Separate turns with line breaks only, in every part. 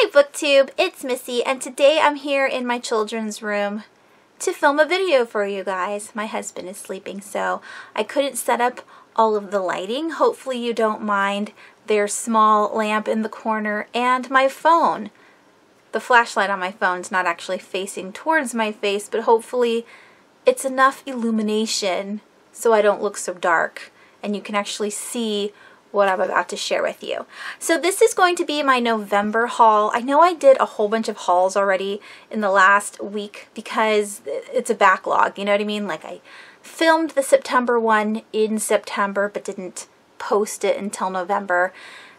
Hi BookTube, it's Missy, and today I'm here in my children's room to film a video for you guys. My husband is sleeping, so I couldn't set up all of the lighting. Hopefully you don't mind. There's small lamp in the corner and my phone. The flashlight on my phone's not actually facing towards my face, but hopefully it's enough illumination so I don't look so dark and you can actually see what I'm about to share with you. So this is going to be my November haul. I know I did a whole bunch of hauls already in the last week because it's a backlog, you know what I mean? Like I filmed the September one in September but didn't post it until November,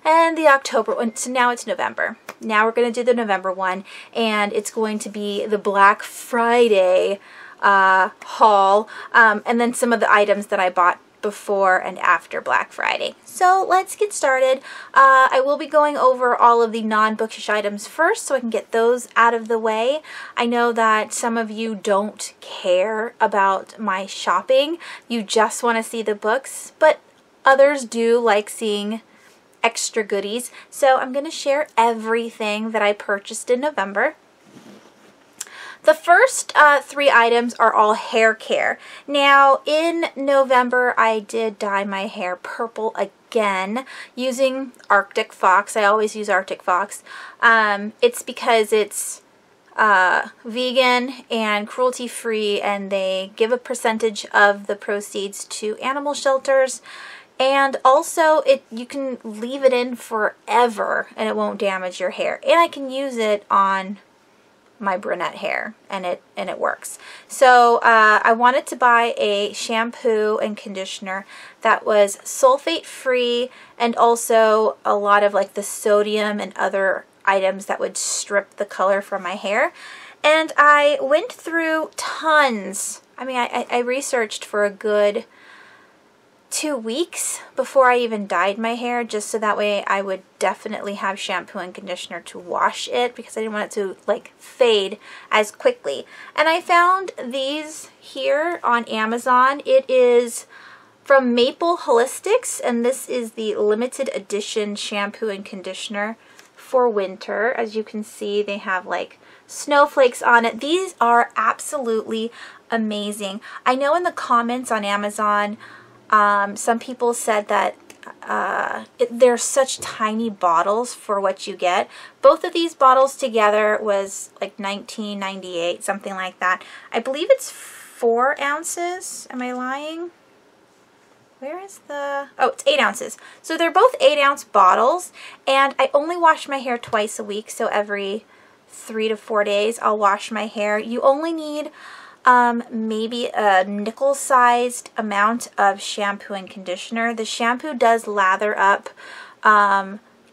and the October one, so now it's November. Now we're going to do the November one, and it's going to be the Black Friday haul, and then some of the items that I bought before and after Black Friday. So let's get started. I will be going over all of the non-bookish items first so I can get those out of the way. I know that some of you don't care about my shopping. You just want to see the books, but others do like seeing extra goodies. So I'm going to share everything that I purchased in November. The first three items are all hair care. Now, in November, I did dye my hair purple again using Arctic Fox. I always use Arctic Fox. It's because it's vegan and cruelty-free, and they give a percentage of the proceeds to animal shelters. And also, you can leave it in forever, and it won't damage your hair. And I can use it on my brunette hair, and it works. So I wanted to buy a shampoo and conditioner that was sulfate free, and also a lot of like the sodium and other items that would strip the color from my hair. And I went through tons. I mean, I researched for a good 2 weeks before I even dyed my hair, just so that way I would definitely have shampoo and conditioner to wash it, because I didn't want it to like fade as quickly. And I found these here on Amazon. It is from Maple Holistics, and this is the limited edition shampoo and conditioner for winter. As you can see, they have like snowflakes on it. These are absolutely amazing. I know in the comments on Amazon, some people said that they're such tiny bottles for what you get. Both of these bottles together was like $19.98, something like that. I believe it's 4 ounces. Am I lying? Where is the... Oh, it's 8 ounces. So they're both 8-ounce bottles, and I only wash my hair twice a week, so every 3 to 4 days I'll wash my hair. You only need maybe a nickel-sized amount of shampoo and conditioner. The shampoo does lather up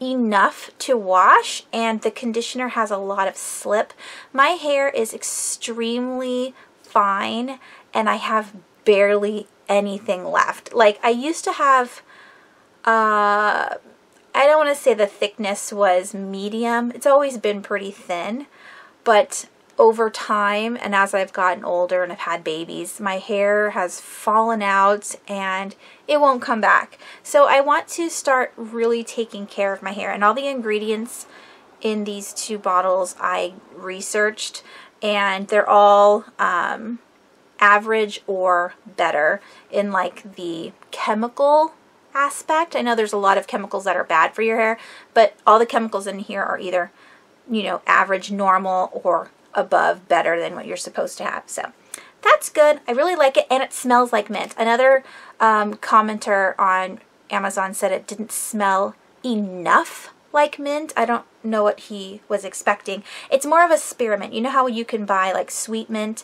enough to wash, and the conditioner has a lot of slip. My hair is extremely fine, and I have barely anything left. Like, I used to have, I don't want to say the thickness was medium. It's always been pretty thin, but over time, and as I've gotten older and I've had babies, my hair has fallen out and it won't come back. So I want to start really taking care of my hair, and all the ingredients in these 2 bottles I researched, and they're all average or better in like the chemical aspect. I know there's a lot of chemicals that are bad for your hair, but all the chemicals in here are either, you know, average, normal, or above, better than what you're supposed to have. So that's good. I really like it, and it smells like mint. Another commenter on Amazon said it didn't smell enough like mint. I don't know what he was expecting. It's more of a spearmint. You know how you can buy like sweet mint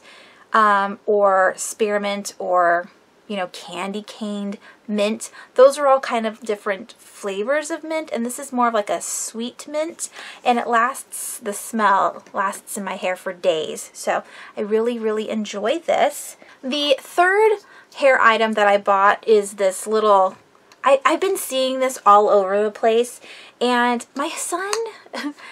or spearmint, or you know, candy caned mint. Those are all kind of different flavors of mint, and this is more of like a sweet mint, and it lasts, the smell lasts in my hair for days. So I really enjoy this. The third hair item that I bought is this little I've been seeing this all over the place, and my son,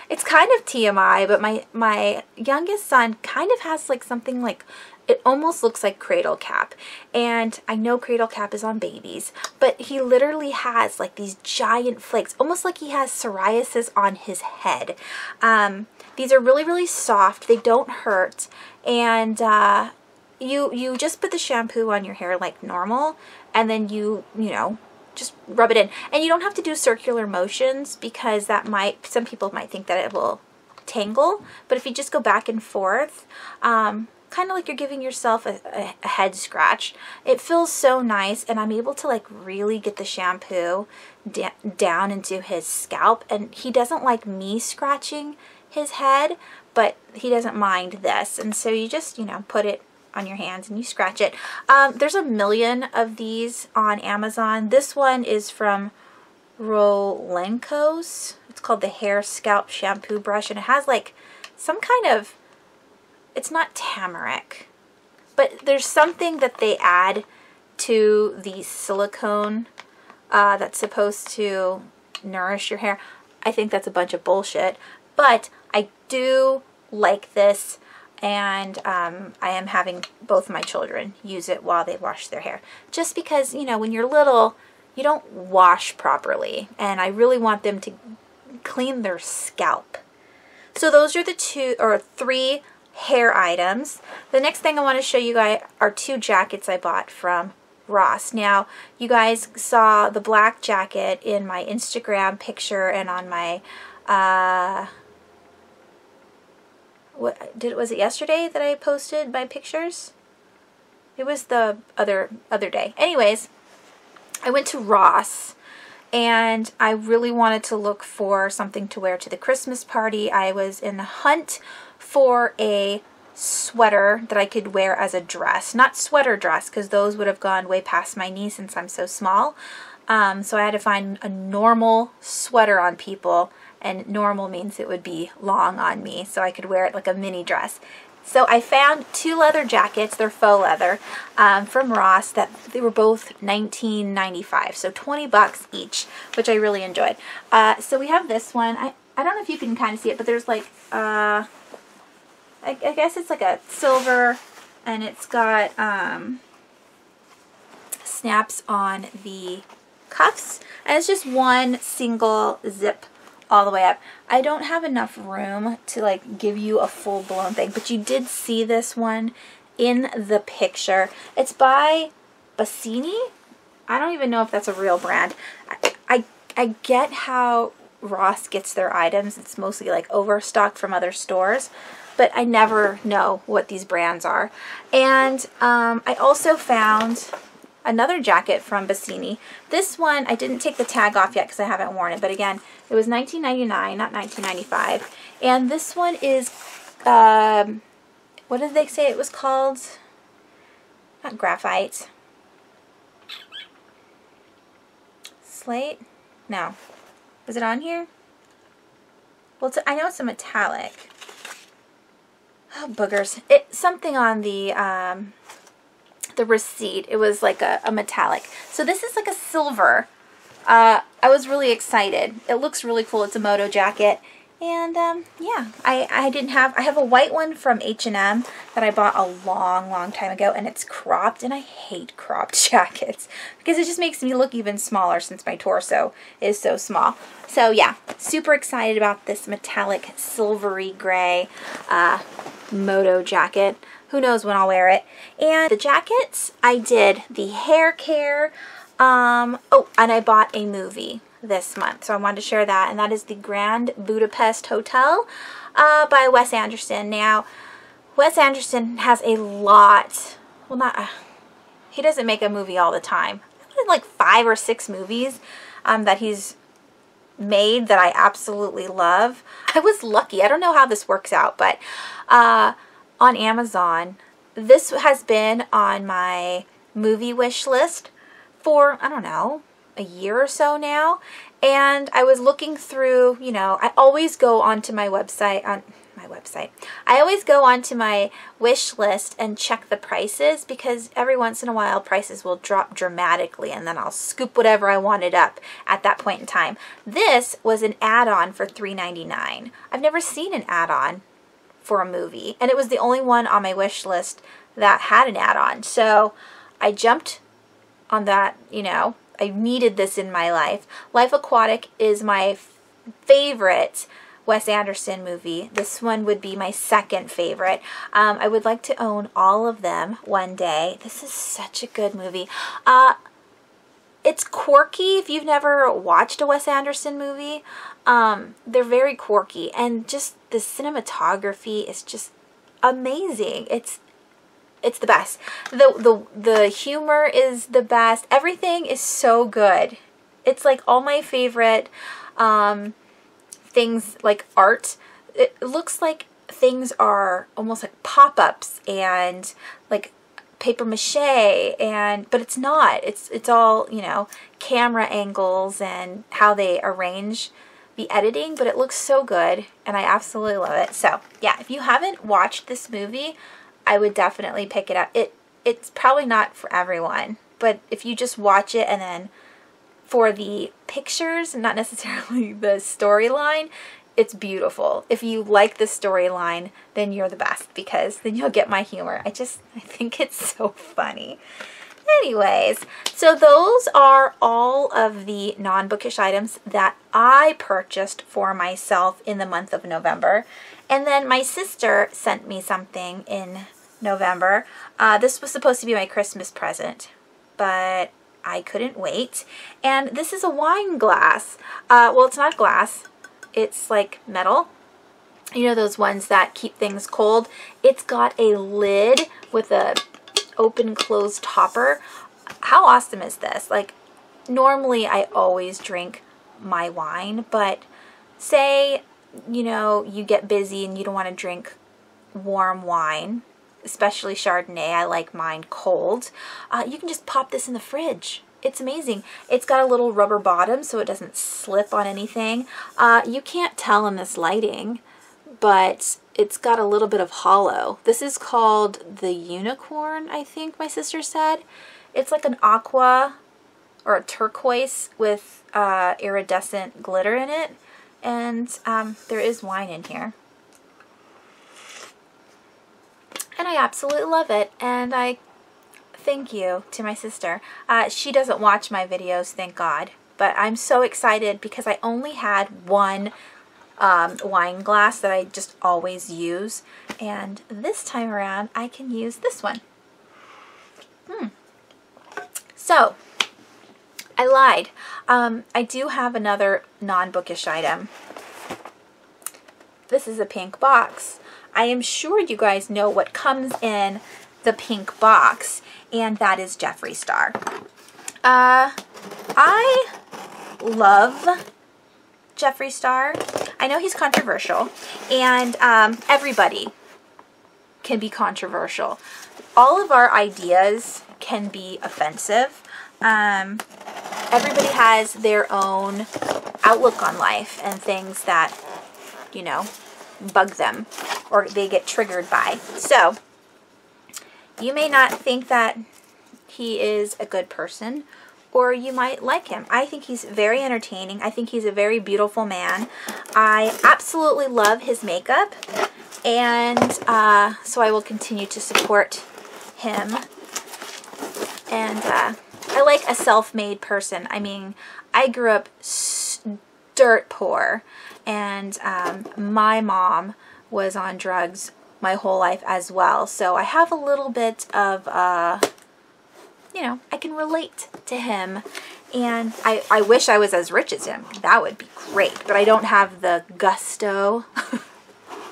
it's kind of TMI, but my youngest son kind of has like something like, it almost looks like cradle cap. And I know cradle cap is on babies, but he literally has like these giant flakes, almost like he has psoriasis on his head. These are really, really soft. They don't hurt. And you just put the shampoo on your hair like normal, and then you know, just rub it in. And you don't have to do circular motions, because that might, some people might think that it will tangle. But if you just go back and forth, kind of like you're giving yourself a head scratch, it feels so nice. And I'm able to like really get the shampoo down into his scalp. And he doesn't like me scratching his head, but he doesn't mind this. And so you just, you know, put it on your hands and you scratch it. There's a million of these on Amazon. This one is from Rolenkos. It's called the Hair Scalp Shampoo Brush, and it has like some kind of, it's not turmeric, but there's something that they add to the silicone that's supposed to nourish your hair. I think that's a bunch of bullshit, but I do like this. And I am having both my children use it while they wash their hair. Just because, you know, when you're little, you don't wash properly. And I really want them to clean their scalp. So those are the 2 or 3 hair items. The next thing I want to show you guys are 2 jackets I bought from Ross. Now, you guys saw the black jacket in my Instagram picture and on my... was it yesterday that I posted my pictures? It was the other day. Anyways, I went to Ross, and I really wanted to look for something to wear to the Christmas party. I was in the hunt for a sweater that I could wear as a dress. Not sweater dress, because those would have gone way past my knee since I'm so small. So I had to find a normal sweater on people. And normal means it would be long on me, so I could wear it like a mini dress. So I found 2 leather jackets, they're faux leather, from Ross, that they were both $19.95, so 20 bucks each, which I really enjoyed. So we have this one. I don't know if you can kind of see it, but there's like, I guess it's like a silver, and it's got snaps on the cuffs, and it's just one single zip all the way up. I don't have enough room to like give you a full-blown thing, but you did see this one in the picture. It's by Bassini. I don't even know if that's a real brand. I get how Ross gets their items. It's mostly like overstock from other stores, but I never know what these brands are. And I also found another jacket from Bassini. This one, I didn't take the tag off yet because I haven't worn it, but again, it was $19.99, not $19.95. And this one is, what did they say it was called? Not graphite. Slate? No. Is it on here? Well, I know it's a metallic. Oh, boogers. Something on the receipt. It was like a metallic. So this is like a silver. I was really excited. It looks really cool. It's a moto jacket. And yeah, I have a white one from H&M that I bought a long time ago, and it's cropped, and I hate cropped jackets because it just makes me look even smaller since my torso is so small. So yeah, super excited about this metallic silvery gray moto jacket. Who knows when I'll wear it. And the jackets, I did the hair care. Oh, and I bought a movie this month, so I wanted to share that, and that is the Grand Budapest Hotel by Wes Anderson. Now, Wes Anderson has a lot, well, not, he doesn't make a movie all the time. Like 5 or 6 movies that he's made that I absolutely love. I was lucky. I don't know how this works out, but on Amazon, this has been on my movie wish list for, I don't know, a year or so now. And I was looking through, you know, I always go onto my website, on my website. I always go onto my wish list and check the prices because every once in a while prices will drop dramatically and then I'll scoop whatever I wanted up at that point in time. This was an add-on for $3.99. I've never seen an add-on for a movie, and it was the only one on my wish list that had an add-on. So I jumped on that, you know. I needed this in my life. Life Aquatic is my favorite Wes Anderson movie. This one would be my second favorite. I would like to own all of them one day. This is such a good movie. It's quirky if you've never watched a Wes Anderson movie. They're very quirky, and just the cinematography is just amazing. It's the best. The humor is the best. Everything is so good. It's like all my favorite things, like art. It looks like things are almost like pop-ups and like paper mache, but it's not. It's all, you know, camera angles and how they arrange the editing, but it looks so good and I absolutely love it. So yeah, if you haven't watched this movie, I would definitely pick it up. It's probably not for everyone, but if you just watch it and then for the pictures, not necessarily the storyline, it's beautiful. If you like the storyline, then you're the best because then you'll get my humor. I think it's so funny. Anyways, so those are all of the non-bookish items that I purchased for myself in the month of November. And then my sister sent me something in November. This was supposed to be my Christmas present, but I couldn't wait. And this is a wine glass. Well, it's not glass. It's like metal. You know those ones that keep things cold? It's got a lid with a open closed topper. How awesome is this? Like, normally I always drink my wine, but say, you know, you get busy and you don't want to drink warm wine, especially Chardonnay. I like mine cold. You can just pop this in the fridge. It's amazing. It's got a little rubber bottom so it doesn't slip on anything. You can't tell in this lighting, but it's got a little bit of hollow. This is called the Unicorn, I think my sister said. It's like an aqua or a turquoise with iridescent glitter in it. And there is wine in here. And I absolutely love it. And I thank you to my sister. She doesn't watch my videos, thank God. But I'm so excited because I only had one wine glass that I just always use. And this time around, I can use this one. So, I lied. I do have another non-bookish item. This is a pink box. I am sure you guys know what comes in the pink box, and that is Jeffree Star. I love Jeffree Star. I know he's controversial, and everybody can be controversial. All of our ideas can be offensive. Everybody has their own outlook on life and things that, you know, bug them or they get triggered by. So, you may not think that he is a good person, or you might like him. I think he's very entertaining. I think he's a very beautiful man. I absolutely love his makeup, and so I will continue to support him. And I like a self-made person. I mean, I grew up dirt poor, and my mom was on drugs my whole life as well. So I have a little bit of, you know, I can relate to him. And I wish I was as rich as him. That would be great. But I don't have the gusto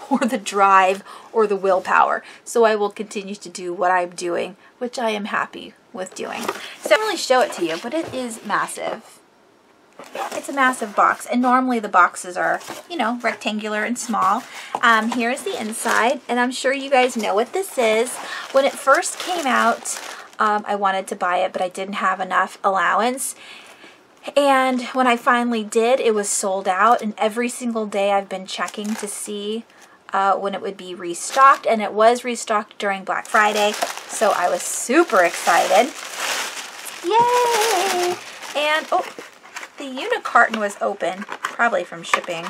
or the drive or the willpower. So I will continue to do what I'm doing, which I am happy with doing. So I don't really show it to you, but it is massive. It's a massive box, and normally the boxes are, you know, rectangular and small. Here's the inside, and I'm sure you guys know what this is. When it first came out, I wanted to buy it, but I didn't have enough allowance. And when I finally did, it was sold out, and every single day I've been checking to see when it would be restocked, and it was restocked during Black Friday, so I was super excited. Yay! And, oh, the unit carton was open, probably from shipping.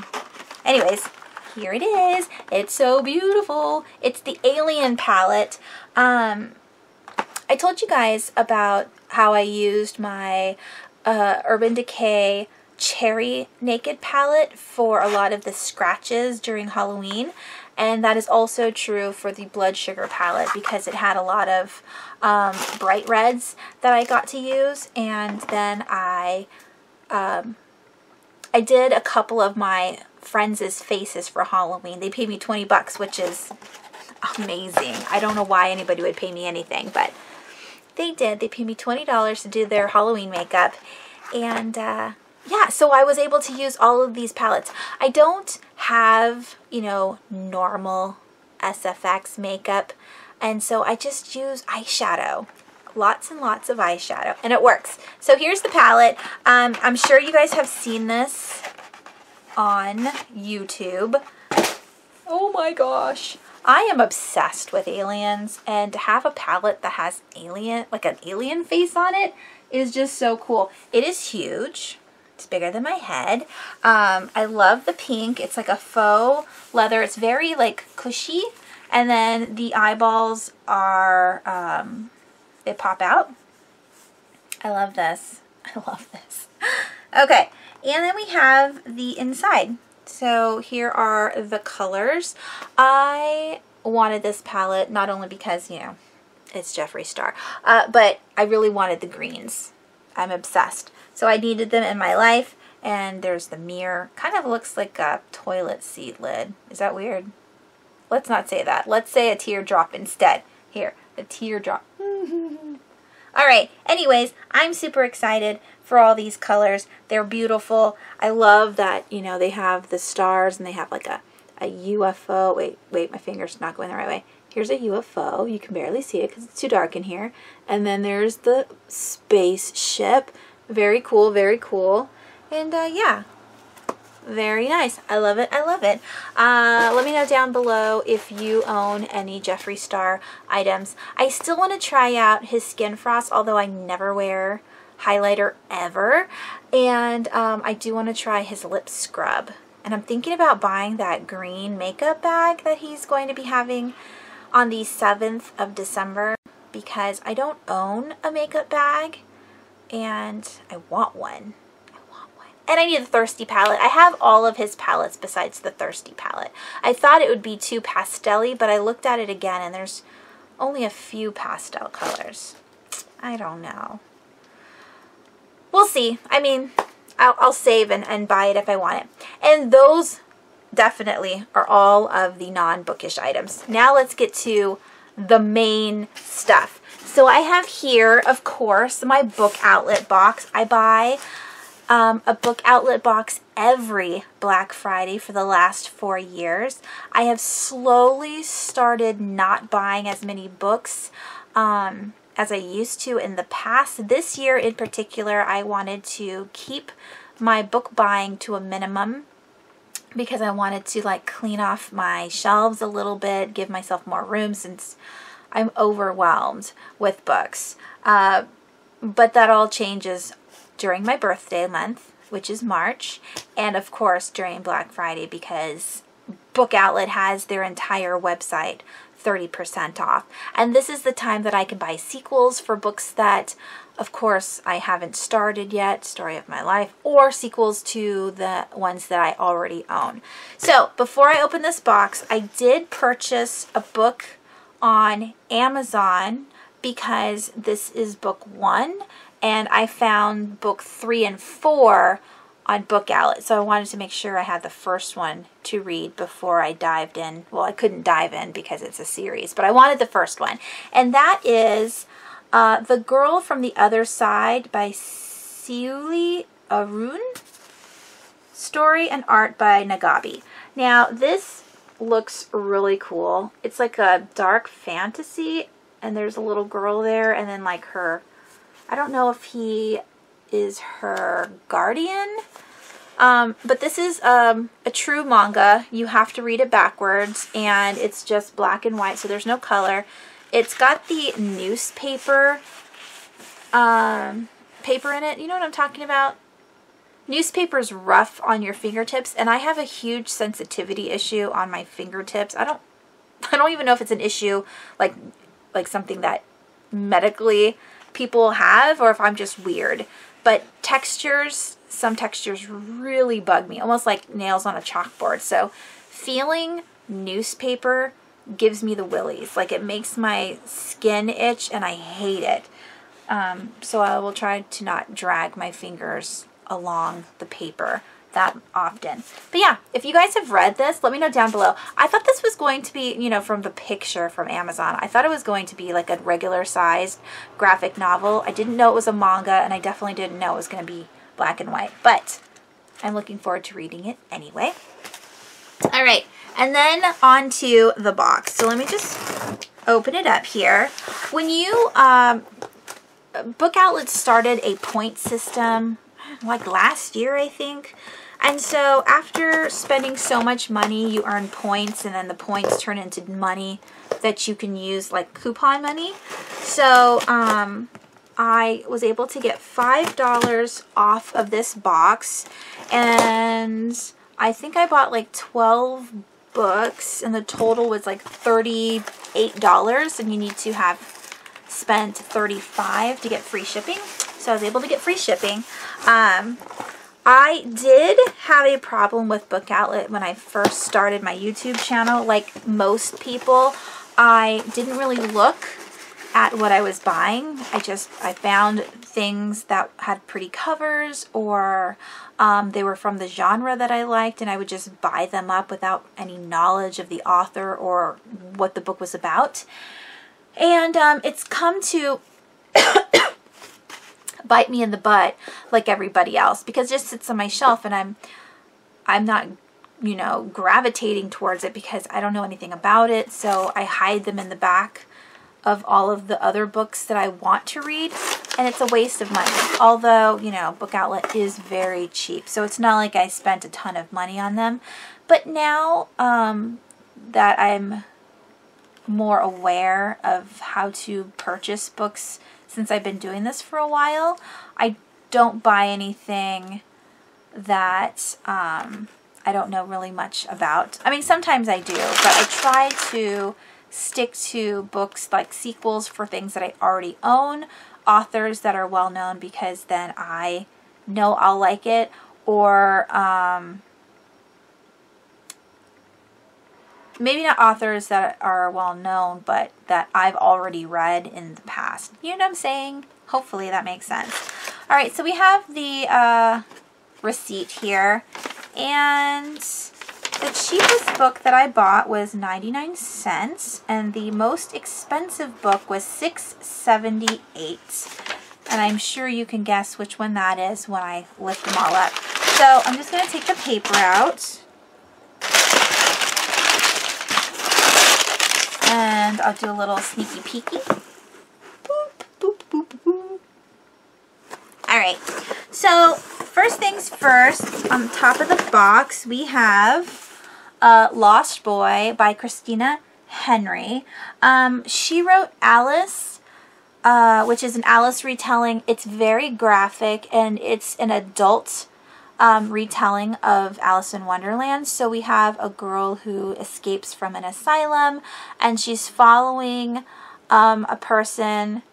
Anyways, here it is. It's so beautiful. It's the Alien palette. I told you guys about how I used my Urban Decay Cherry Naked palette for a lot of the scratches during Halloween, and that is also true for the Blood Sugar palette because it had a lot of bright reds that I got to use. And then I did a couple of my friends' faces for Halloween. They paid me 20 bucks, which is amazing. I don't know why anybody would pay me anything, but they did. They paid me $20 to do their Halloween makeup. And yeah, so I was able to use all of these palettes. I don't have, you know, normal SFX makeup, and so I just use eyeshadow. Lots and lots of eyeshadow, and it works. So here's the palette. I'm sure you guys have seen this on YouTube. Oh my gosh. I am obsessed with aliens, and to have a palette that has alien, like an alien face on it, is just so cool. It is huge. It's bigger than my head. I love the pink. It's like a faux leather. It's very like cushy. And then the eyeballs are, they pop out. I love this. I love this. Okay. And then we have the inside. So here are the colors. I wanted this palette not only because, you know, it's Jeffree Star, but I really wanted the greens. I'm obsessed. So I needed them in my life. And there's the mirror. Kind of looks like a toilet seat lid. Is that weird? Let's not say that. Let's say a teardrop instead. Here, a teardrop. Alright, anyways, I'm super excited for all these colors. They're beautiful. I love that, you know, they have the stars and they have like a UFO. Wait, my finger's not going the right way. Here's a UFO. You can barely see it because it's too dark in here. And then there's the spaceship. Very cool, very cool. And yeah, very nice. I love it. I love it. Let me know down below if you own any Jeffree Star items. I still want to try out his Skin Frost, although I never wear highlighter ever. And I do want to try his lip scrub. And I'm thinking about buying that green makeup bag that he's going to be having on the 7th of December because I don't own a makeup bag and I want one. And I need the Thirsty palette. I have all of his palettes besides the Thirsty palette. I thought it would be too pastel-y, but I looked at it again and there's only a few pastel colors. I don't know. We'll see. I mean, I'll save and buy it if I want it. And those definitely are all of the non-bookish items. Now let's get to the main stuff. So I have here, of course, my book outlet box. I buy a book outlet box every Black Friday for the last 4 years. I have slowly started not buying as many books as I used to in the past. This year in particular, I wanted to keep my book buying to a minimum because I wanted to like clean off my shelves a little bit, give myself more room since I'm overwhelmed with books. But that all changes during my birthday month, which is March, and of course during Black Friday because Book Outlet has their entire website 30% off. And this is the time that I can buy sequels for books that, of course, I haven't started yet, Story of My Life, or sequels to the ones that I already own. So before I open this box, I did purchase a book on Amazon because this is book 1, and I found book 3 and 4 on Book Outlet. So I wanted to make sure I had the first one to read before I dived in. Well, I couldn't dive in because it's a series, but I wanted the first one. And that is The Girl from the Other Side by Siuli Arun. Story and art by Nagabi. Now, this looks really cool. It's like a dark fantasy, and there's a little girl there, and then like her, I don't know if he is her guardian, But this is a true manga. You have to read it backwards, and it's just black and white, so there's no color. It's got the newspaper paper in it. You know what I'm talking about? Newspaper's rough on your fingertips, and I have a huge sensitivity issue on my fingertips. I don't even know if it's an issue like something that medically people have, or if I'm just weird. But textures, some textures really bug me, almost like nails on a chalkboard. So feeling newspaper gives me the willies. Like, it makes my skin itch, and I hate it. So I will try to not drag my fingers along the paper that often. But yeah, if you guys have read this, let me know down below. I thought this was going to be, you know, from the picture from Amazon, I thought it was going to be like a regular sized graphic novel. I didn't know it was a manga, and I definitely didn't know it was going to be black and white, but I'm looking forward to reading it anyway. All right, and then on to the box. So let me just open it up here. When you, Book Outlet started a point system like last year, I think. And so after spending so much money, you earn points, and then the points turn into money that you can use, like coupon money. So I was able to get $5 off of this box, and I think I bought like 12 books, and the total was like $38, and you need to have spent $35 to get free shipping. So I was able to get free shipping. I did have a problem with Book Outlet when I first started my YouTube channel. Like most people, I didn't really look at what I was buying. I found things that had pretty covers, or they were from the genre that I liked, and I would just buy them up without any knowledge of the author or what the book was about. And it's come to bite me in the butt like everybody else, because it just sits on my shelf, and I'm not, you know, gravitating towards it because I don't know anything about it. So I hide them in the back of all of the other books that I want to read, and it's a waste of money. Although, you know, Book Outlet is very cheap, so it's not like I spent a ton of money on them. But now that I'm more aware of how to purchase books, since I've been doing this for a while, I don't buy anything that I don't know really much about. I mean, sometimes I do, but I try to stick to books like sequels for things that I already own, authors that are well known, because then I know I'll like it, or maybe not authors that are well known, but that I've already read in the past. You know what I'm saying? Hopefully that makes sense. All right, so we have the receipt here, and the cheapest book that I bought was 99 cents, and the most expensive book was $6.78. And I'm sure you can guess which one that is when I lift them all up. So I'm just going to take the paper out, and I'll do a little sneaky peeky. Boop, boop, boop, boop. Alright, so first things first, on the top of the box, we have Lostboy by Christina Henry. She wrote Alice, which is an Alice retelling. It's very graphic, and it's an adult retelling of Alice in Wonderland. So we have a girl who escapes from an asylum, and she's following a person,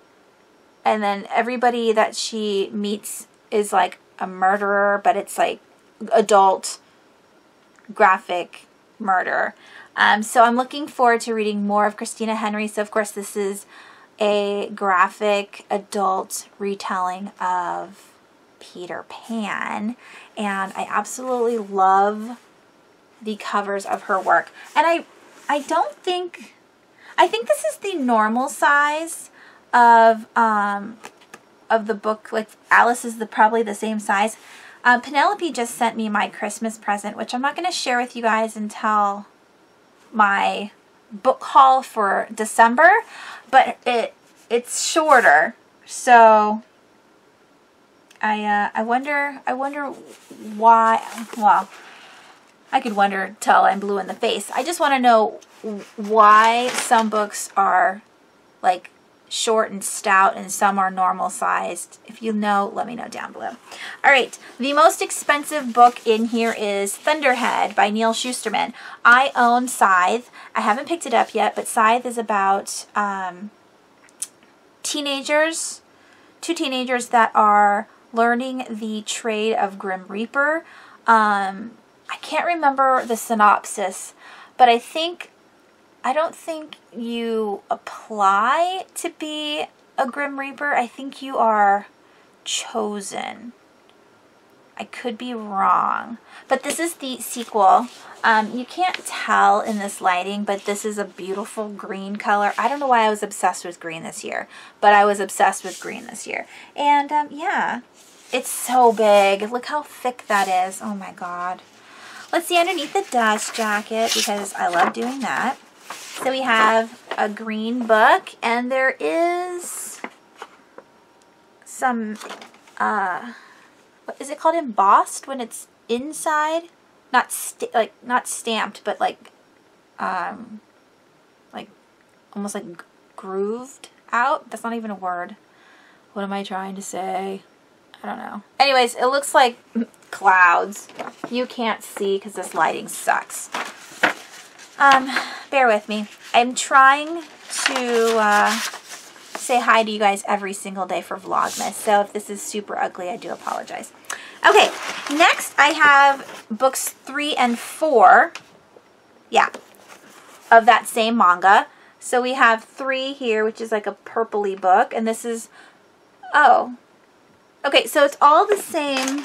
and then everybody that she meets is like a murderer, but it's like adult graphic murder. So I'm looking forward to reading more of Christina Henry. So of course this is a graphic adult retelling of Peter Pan, and I absolutely love the covers of her work. And I think this is the normal size of the book. Like Alice is probably the same size. Penelope just sent me my Christmas present, which I'm not going to share with you guys until my book haul for December, but it's shorter, so I wonder why, well, I could wonder till I'm blue in the face. I just want to know why some books are like short and stout and some are normal sized. If you know, let me know down below. All right, the most expensive book in here is Thunderhead by Neil Shusterman. I own Scythe. I haven't picked it up yet, but Scythe is about teenagers, two teenagers that are learning the trade of Grim Reaper. I can't remember the synopsis, but I don't think you apply to be a Grim Reaper. I think you are chosen. I could be wrong. But this is the sequel. You can't tell in this lighting, but this is a beautiful green color. I don't know why I was obsessed with green this year, but I was obsessed with green this year. And yeah, it's so big. Look how thick that is. Oh my God. Let's see underneath the dust jacket, because I love doing that. So we have a green book, and there is some, what is it called, embossed when it's inside? Not stamped, but like almost like grooved out. That's not even a word. What am I trying to say? I don't know. Anyways, it looks like clouds. You can't see because this lighting sucks. Bear with me. I'm trying to say hi to you guys every single day for Vlogmas. So if this is super ugly, I do apologize. Okay, next I have books 3 and 4. Yeah, of that same manga. So we have 3 here, which is like a purpley book. And this is, oh. Okay, so it's all the same.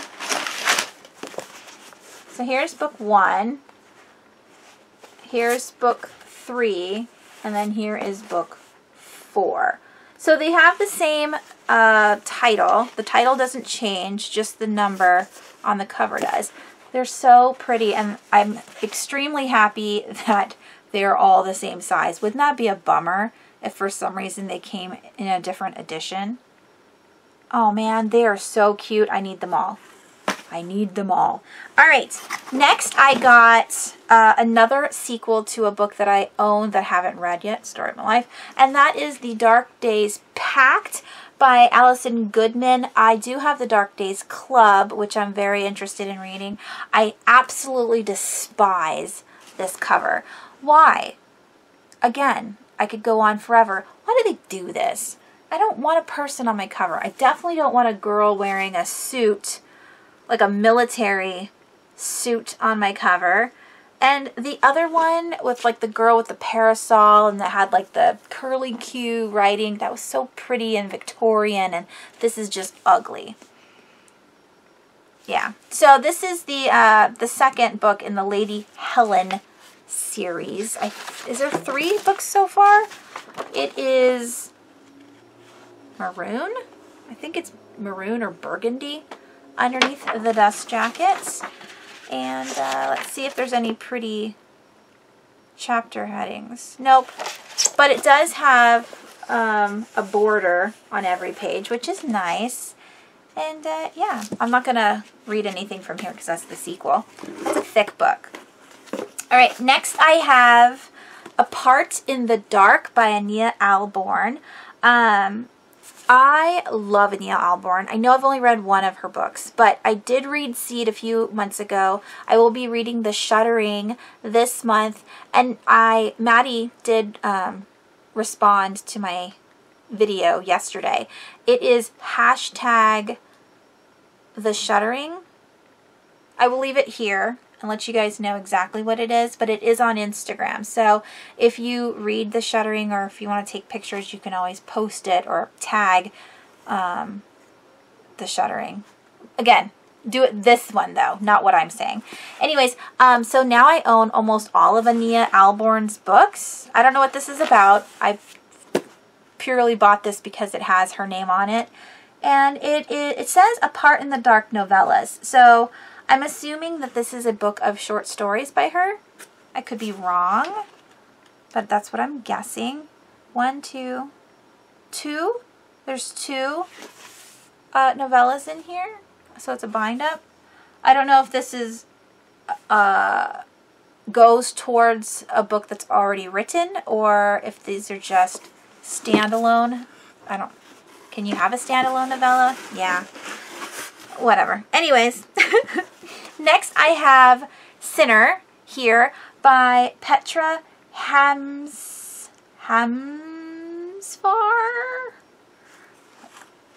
So here's book 1. Here's book 3. And then here is book 4. So they have the same title. The title doesn't change, just the number on the cover does. They're so pretty, and I'm extremely happy that they're all the same size. Wouldn't that be a bummer if for some reason they came in a different edition? Oh man, they are so cute. I need them all. I need them all. All right, next I got another sequel to a book that I own that I haven't read yet, Story of My Life, and that is The Dark Days Pact by Alison Goodman. I do have the Dark Days Club, which I'm very interested in reading. I absolutely despise this cover. Why? Again, I could go on forever. Why do they do this? I don't want a person on my cover. I definitely don't want a girl wearing a suit, like a military suit on my cover. And the other one with like the girl with the parasol and that had like the curly Q writing, that was so pretty and Victorian, and this is just ugly. Yeah. So this is the second book in the Lady Helen series. Is there 3 books so far? It is maroon. I think it's maroon or burgundy underneath the dust jackets. And let's see if there's any pretty chapter headings. Nope. But it does have a border on every page, which is nice. And yeah, I'm not going to read anything from here because that's the sequel. It's a thick book. All right, next I have A Part in the Dark by Ania Alborn. I love Ania Alborn. I know I've only read one of her books, but I did read Seed a few months ago. I will be reading The Shuddering this month, and Maddie did respond to my video yesterday. It is #The Shuddering. I will leave it here and let you guys know exactly what it is, but it is on Instagram. So if you read The Shuddering, or if you want to take pictures, you can always post it or tag The Shuddering. Again, do it this one though, not what I'm saying. Anyways, so now I own almost all of Ania Alborn's books. I don't know what this is about. I purely bought this because it has her name on it. And it says A Part in the Dark novellas. So I'm assuming that this is a book of short stories by her. I could be wrong, but that's what I'm guessing. 1, 2, 2. There's 2. novellas in here. So it's a bind up. I don't know if this is goes towards a book that's already written, or if these are just standalone. Can you have a standalone novella? Yeah. Whatever. Anyways, next I have Sinner here by Petra Hamsfar.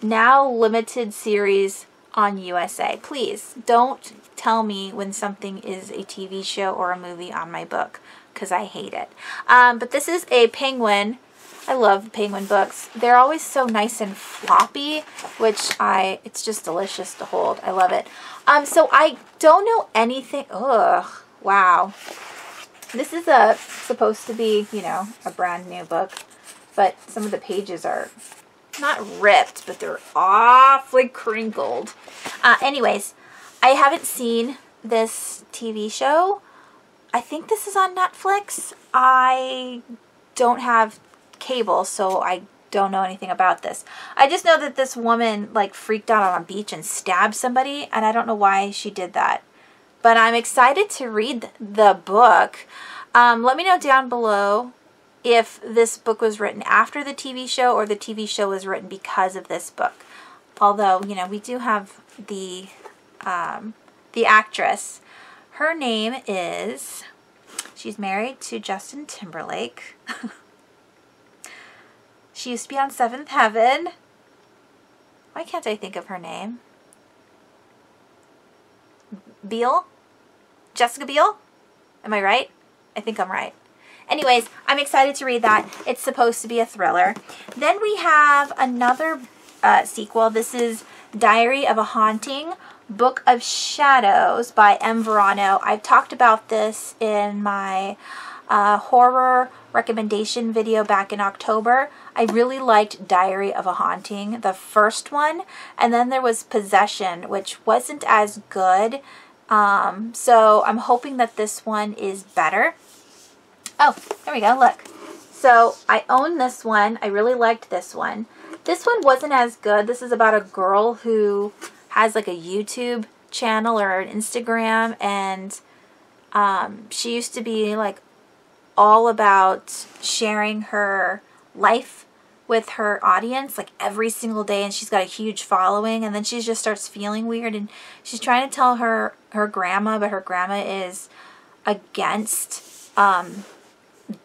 Now limited series on USA. Please don't tell me when something is a TV show or a movie on my book, because I hate it. But this is a Penguin. I love Penguin books. They're always so nice and floppy, which it's just delicious to hold. I love it. So I don't know anything. Ugh, wow. This is supposed to be, you know, a brand new book, but some of the pages are not ripped, but they're awfully crinkled. Anyways, I haven't seen this TV show. I think this is on Netflix. I don't have cable, so I don't know anything about this. I just know that this woman like freaked out on a beach and stabbed somebody, and I don't know why she did that. But I'm excited to read the book. Let me know down below if this book was written after the TV show or the TV show was written because of this book. Although, you know, we do have the actress. Her name is, she's married to Justin Timberlake. She used to be on Seventh Heaven. Why can't I think of her name? Biel? Jessica Biel? Am I right? I think I'm right. Anyways, I'm excited to read that. It's supposed to be a thriller. Then we have another sequel. This is Diary of a Haunting, Book of Shadows by M. Verano. I've talked about this in my horror recommendation video back in October. I really liked Diary of a Haunting, the first one, and then there was Possession, which wasn't as good. So I'm hoping that this one is better. Oh, there we go, look. So I own this one. I really liked this one. This one wasn't as good. This is about a girl who has like a YouTube channel or an Instagram, and she used to be like all about sharing her life with her audience like every single day, and she's got a huge following, and then she just starts feeling weird, and she's trying to tell her grandma, but her grandma is against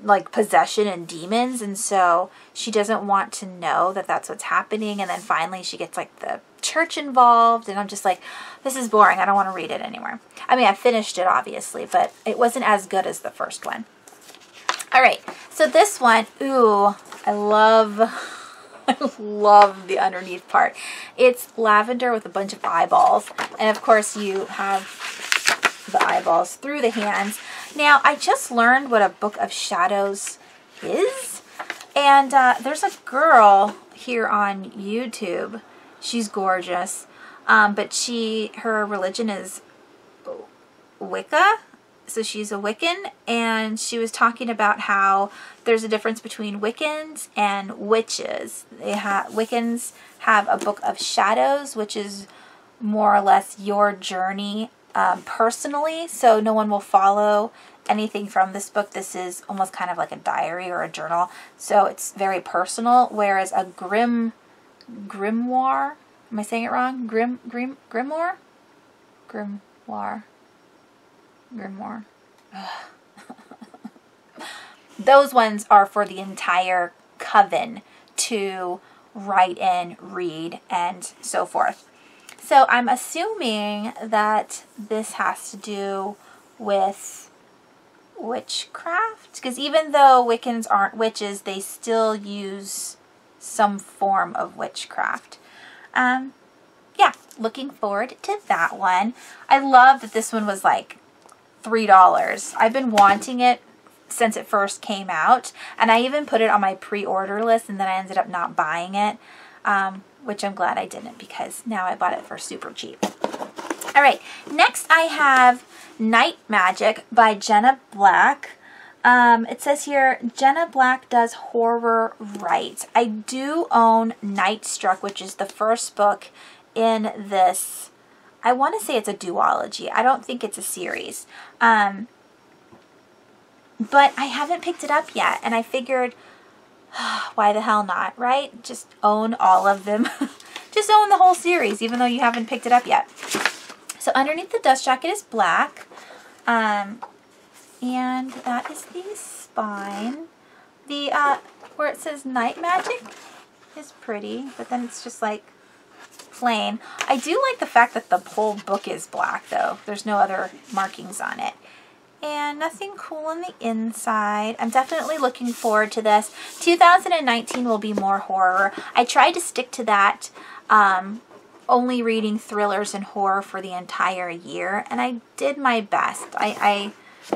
like possession and demons, and so she doesn't want to know that that's what's happening. And then finally she gets like the church involved, and I'm just like, this is boring. I don't want to read it anymore. I mean, I finished it obviously, but it wasn't as good as the first one. All right, so this one, ooh, I love the underneath part. It's lavender with a bunch of eyeballs, and of course you have the eyeballs through the hands. Now, I just learned what a Book of Shadows is, and there's a girl here on YouTube. She's gorgeous, but her religion is Wicca, so she's a Wiccan, and she was talking about how there's a difference between Wiccans and witches. Wiccans have a Book of Shadows, which is more or less your journey personally, so no one will follow anything from this book. This is almost kind of like a diary or a journal, so it's very personal, whereas a grimoire, am I saying it wrong? Grimoire? Those ones are for the entire coven to write in, read, and so forth. So I'm assuming that this has to do with witchcraft, because even though Wiccans aren't witches, they still use some form of witchcraft. Yeah, looking forward to that one. I love that this one was like $3. I've been wanting it since it first came out, and I even put it on my pre-order list, and then I ended up not buying it, which I'm glad I didn't, because now I bought it for super cheap. All right, next I have Night Magic by Jenna Black. It says here, Jenna Black does horror right. I do own Night Struck, which is the first book in this, I want to say it's a duology. I don't think it's a series. But I haven't picked it up yet, and I figured, why the hell not, right? Just own all of them. Just own the whole series, even though you haven't picked it up yet. So underneath the dust jacket is black. And that is the spine. The, where it says Night Magic is pretty, but then it's just like plain. I do like the fact that the whole book is black, though. There's no other markings on it. And nothing cool on the inside. I'm definitely looking forward to this. 2019 will be more horror. I tried to stick to that, only reading thrillers and horror for the entire year, and I did my best. I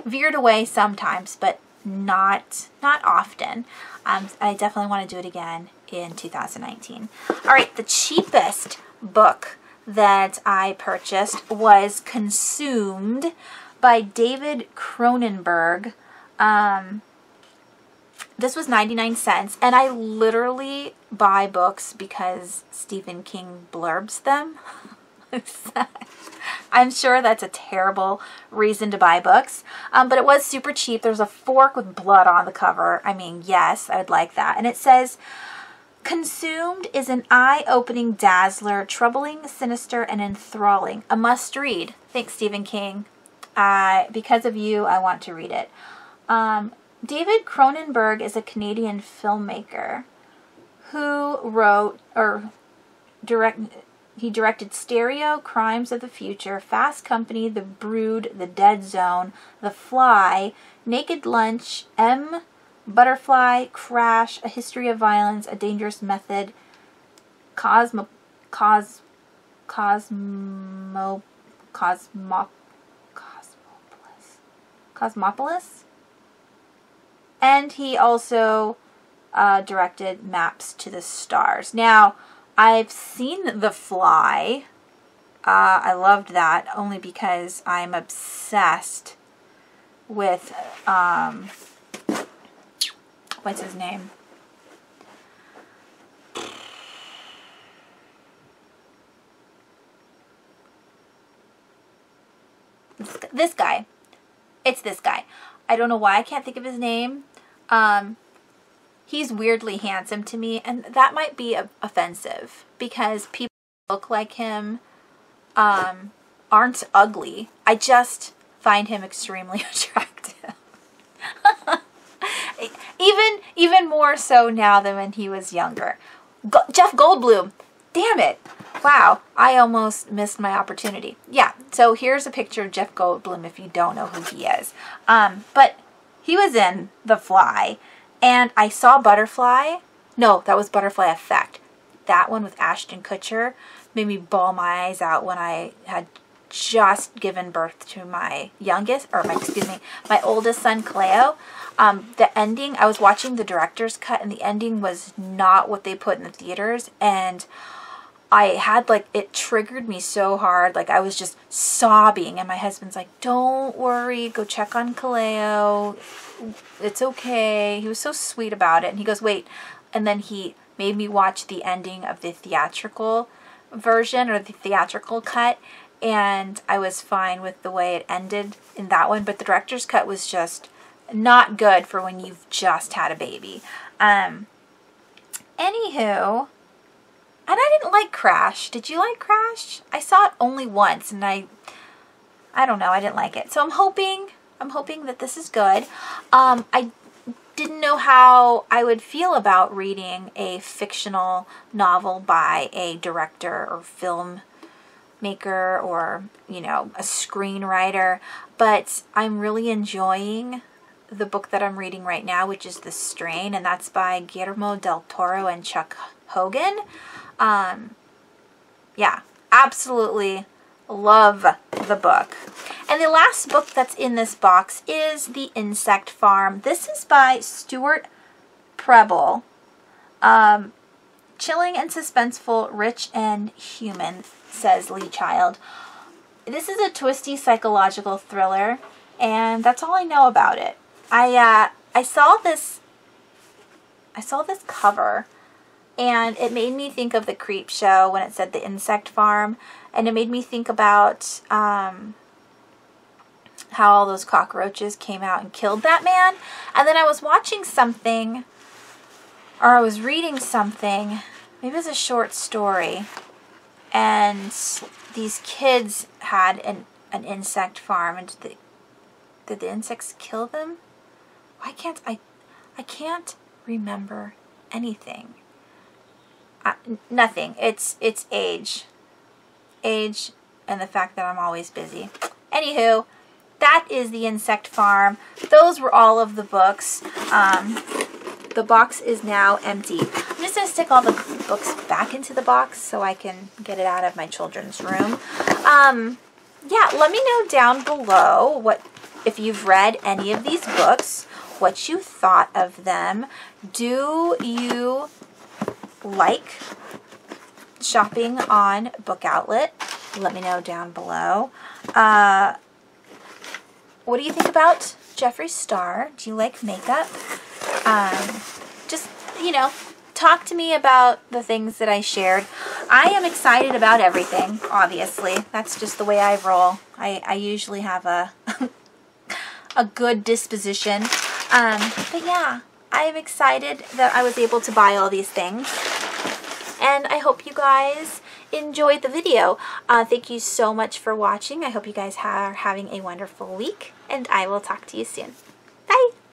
veered away sometimes, but not often. I definitely want to do it again in 2019. All right, the cheapest book that I purchased was Consumed by David Cronenberg. This was 99 cents, and I literally buy books because Stephen King blurbs them. I'm sure that's a terrible reason to buy books, but it was super cheap. There's a fork with blood on the cover. I mean, yes, I would like that. And it says, Consumed is an eye-opening dazzler, troubling, sinister, and enthralling. A must-read. Thanks, Stephen King. Because of you, I want to read it. David Cronenberg is a Canadian filmmaker who wrote, or he directed Stereo, Crimes of the Future, Fast Company, The Brood, The Dead Zone, The Fly, Naked Lunch, M, Butterfly, Crash, A History of Violence, A Dangerous Method, Cosmopolis, and he also directed Maps to the Stars. Now, I've seen The Fly. I loved that only because I'm obsessed with, what's his name? This guy. It's this guy. I don't know why I can't think of his name. He's weirdly handsome to me, and that might be offensive because people who look like him aren't ugly. I just find him extremely attractive. even more so now than when he was younger. Jeff Goldblum. Damn it. Wow, I almost missed my opportunity. Yeah, so here's a picture of Jeff Goldblum if you don't know who he is. But he was in The Fly, and I saw Butterfly. No, that was Butterfly Effect. That one with Ashton Kutcher made me bawl my eyes out when I had just given birth to my youngest, or my oldest son, Cleo. The ending, I was watching the director's cut, and the ending was not what they put in the theaters, and I had, like, it triggered me so hard. Like, I was just sobbing, and my husband's like, don't worry, go check on Kaleo. It's okay. He was so sweet about it. And he goes, wait. And then he made me watch the ending of the theatrical version, or the theatrical cut, and I was fine with the way it ended in that one. But the director's cut was just not good for when you've just had a baby. Anywho... And I didn't like Crash. Did you like Crash? I saw it only once, and I don't know, I didn't like it. So I'm hoping that this is good. I didn't know how I would feel about reading a fictional novel by a director or filmmaker or, you know, a screenwriter, but I'm really enjoying the book that I'm reading right now, which is The Strain, and that's by Guillermo del Toro and Chuck Hogan. Yeah, absolutely love the book. And the last book that's in this box is The Insect Farm. This is by Stuart Preble. Chilling and suspenseful, rich and human, says Lee Child. This is a twisty psychological thriller, and that's all I know about it. I saw this cover And it made me think of the Creep Show when it said the insect farm. And it made me think about how all those cockroaches came out and killed that man. And then I was watching something, or I was reading something, maybe it was a short story, and these kids had an insect farm, and did the insects kill them? Why can't I can't remember anything. Nothing. It's age. Age and the fact that I'm always busy. Anywho, that is the insect farm. Those were all of the books. The box is now empty. I'm just going to stick all the books back into the box so I can get it out of my children's room. Yeah, let me know down below if you've read any of these books, what you thought of them. Do you like shopping on Book Outlet? Let me know down below. What do you think about Jeffree Star? Do you like makeup? Just, talk to me about the things that I shared. I am excited about everything, obviously. That's just the way I roll. I usually have a good disposition. But yeah, I am excited that I was able to buy all these things. And I hope you guys enjoyed the video. Thank you so much for watching. I hope you guys are having a wonderful week, and I will talk to you soon.